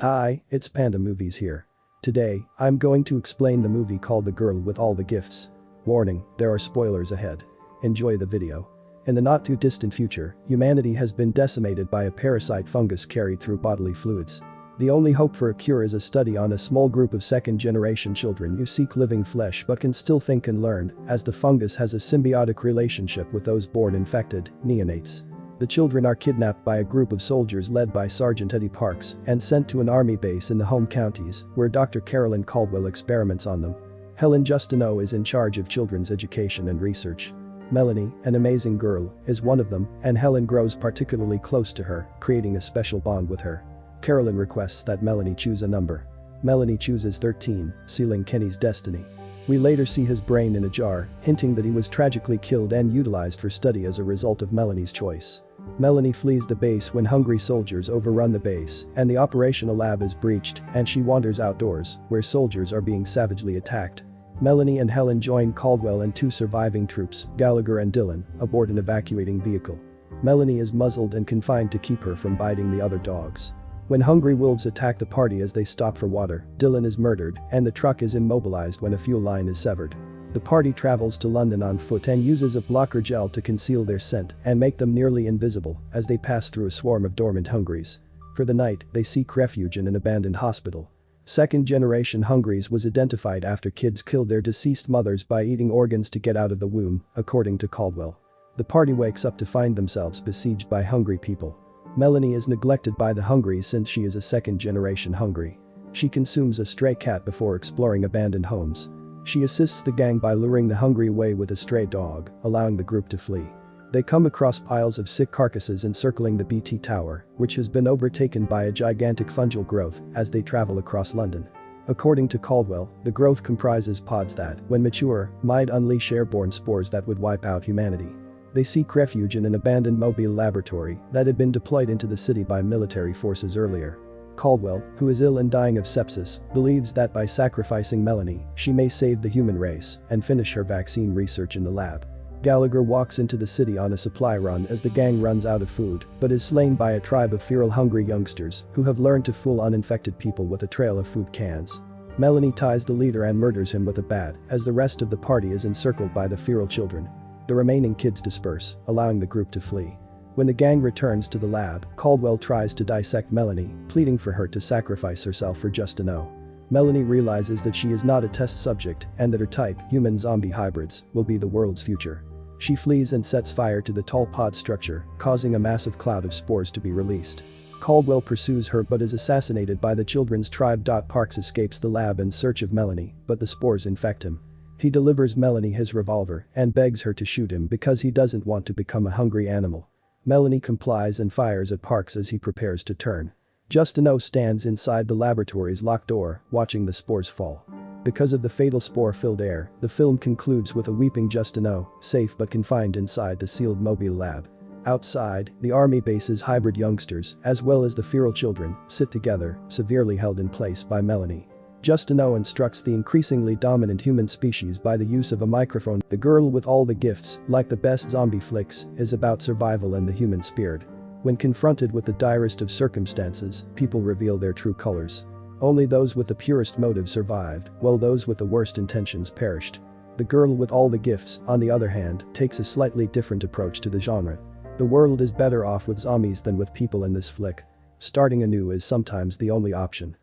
Hi, it's Panda Movies here. Today, I'm going to explain the movie called The Girl with All the Gifts. Warning, there are spoilers ahead. Enjoy the video. In the not-too-distant future, humanity has been decimated by a parasite fungus carried through bodily fluids. The only hope for a cure is a study on a small group of second-generation children who seek living flesh but can still think and learn, as the fungus has a symbiotic relationship with those born infected, neonates. The children are kidnapped by a group of soldiers led by Sergeant Eddie Parks and sent to an army base in the home counties where Dr. Carolyn Caldwell experiments on them. Helen Justineau is in charge of children's education and research. Melanie, an amazing girl, is one of them, and Helen grows particularly close to her, creating a special bond with her. Carolyn requests that Melanie choose a number. Melanie chooses 13, sealing Kenny's destiny. We later see his brain in a jar, hinting that he was tragically killed and utilized for study as a result of Melanie's choice. Melanie flees the base when hungry soldiers overrun the base and the operational lab is breached, and she wanders outdoors, where soldiers are being savagely attacked. Melanie and Helen join Caldwell and two surviving troops, Gallagher and Dillon, aboard an evacuating vehicle. Melanie is muzzled and confined to keep her from biting the other dogs. When hungry wolves attack the party as they stop for water, Dillon is murdered and the truck is immobilized when a fuel line is severed. The party travels to London on foot and uses a blocker gel to conceal their scent and make them nearly invisible as they pass through a swarm of dormant hungries. For the night, they seek refuge in an abandoned hospital. Second-generation hungries was identified after kids killed their deceased mothers by eating organs to get out of the womb, according to Caldwell. The party wakes up to find themselves besieged by hungry people. Melanie is neglected by the hungries since she is a second-generation hungry. She consumes a stray cat before exploring abandoned homes. She assists the gang by luring the hungry away with a stray dog, allowing the group to flee. They come across piles of sick carcasses encircling the BT Tower, which has been overtaken by a gigantic fungal growth as they travel across London. According to Caldwell, the growth comprises pods that, when mature, might unleash airborne spores that would wipe out humanity. They seek refuge in an abandoned mobile laboratory that had been deployed into the city by military forces earlier. Caldwell, who is ill and dying of sepsis, believes that by sacrificing Melanie, she may save the human race and finish her vaccine research in the lab. Gallagher walks into the city on a supply run as the gang runs out of food, but is slain by a tribe of feral hungry youngsters who have learned to fool uninfected people with a trail of food cans. Melanie ties the leader and murders him with a bat as the rest of the party is encircled by the feral children. The remaining kids disperse, allowing the group to flee. When the gang returns to the lab, Caldwell tries to dissect Melanie, pleading for her to sacrifice herself for Justineau. Melanie realizes that she is not a test subject and that her type, human-zombie hybrids, will be the world's future. She flees and sets fire to the tall pod structure, causing a massive cloud of spores to be released. Caldwell pursues her but is assassinated by the children's tribe. Parks escapes the lab in search of Melanie, but the spores infect him. He delivers Melanie his revolver and begs her to shoot him because he doesn't want to become a hungry animal. Melanie complies and fires at Parks as he prepares to turn. Justineau stands inside the laboratory's locked door, watching the spores fall. Because of the fatal spore-filled air, the film concludes with a weeping Justineau, safe but confined inside the sealed mobile lab. Outside, the army base's hybrid youngsters, as well as the feral children, sit together, severely held in place by Melanie. Justineau instructs the increasingly dominant human species by the use of a microphone. The Girl with All the Gifts, like the best zombie flicks, is about survival and the human spirit. When confronted with the direst of circumstances, people reveal their true colors. Only those with the purest motives survived, while those with the worst intentions perished. The Girl with All the Gifts, on the other hand, takes a slightly different approach to the genre. The world is better off with zombies than with people in this flick. Starting anew is sometimes the only option.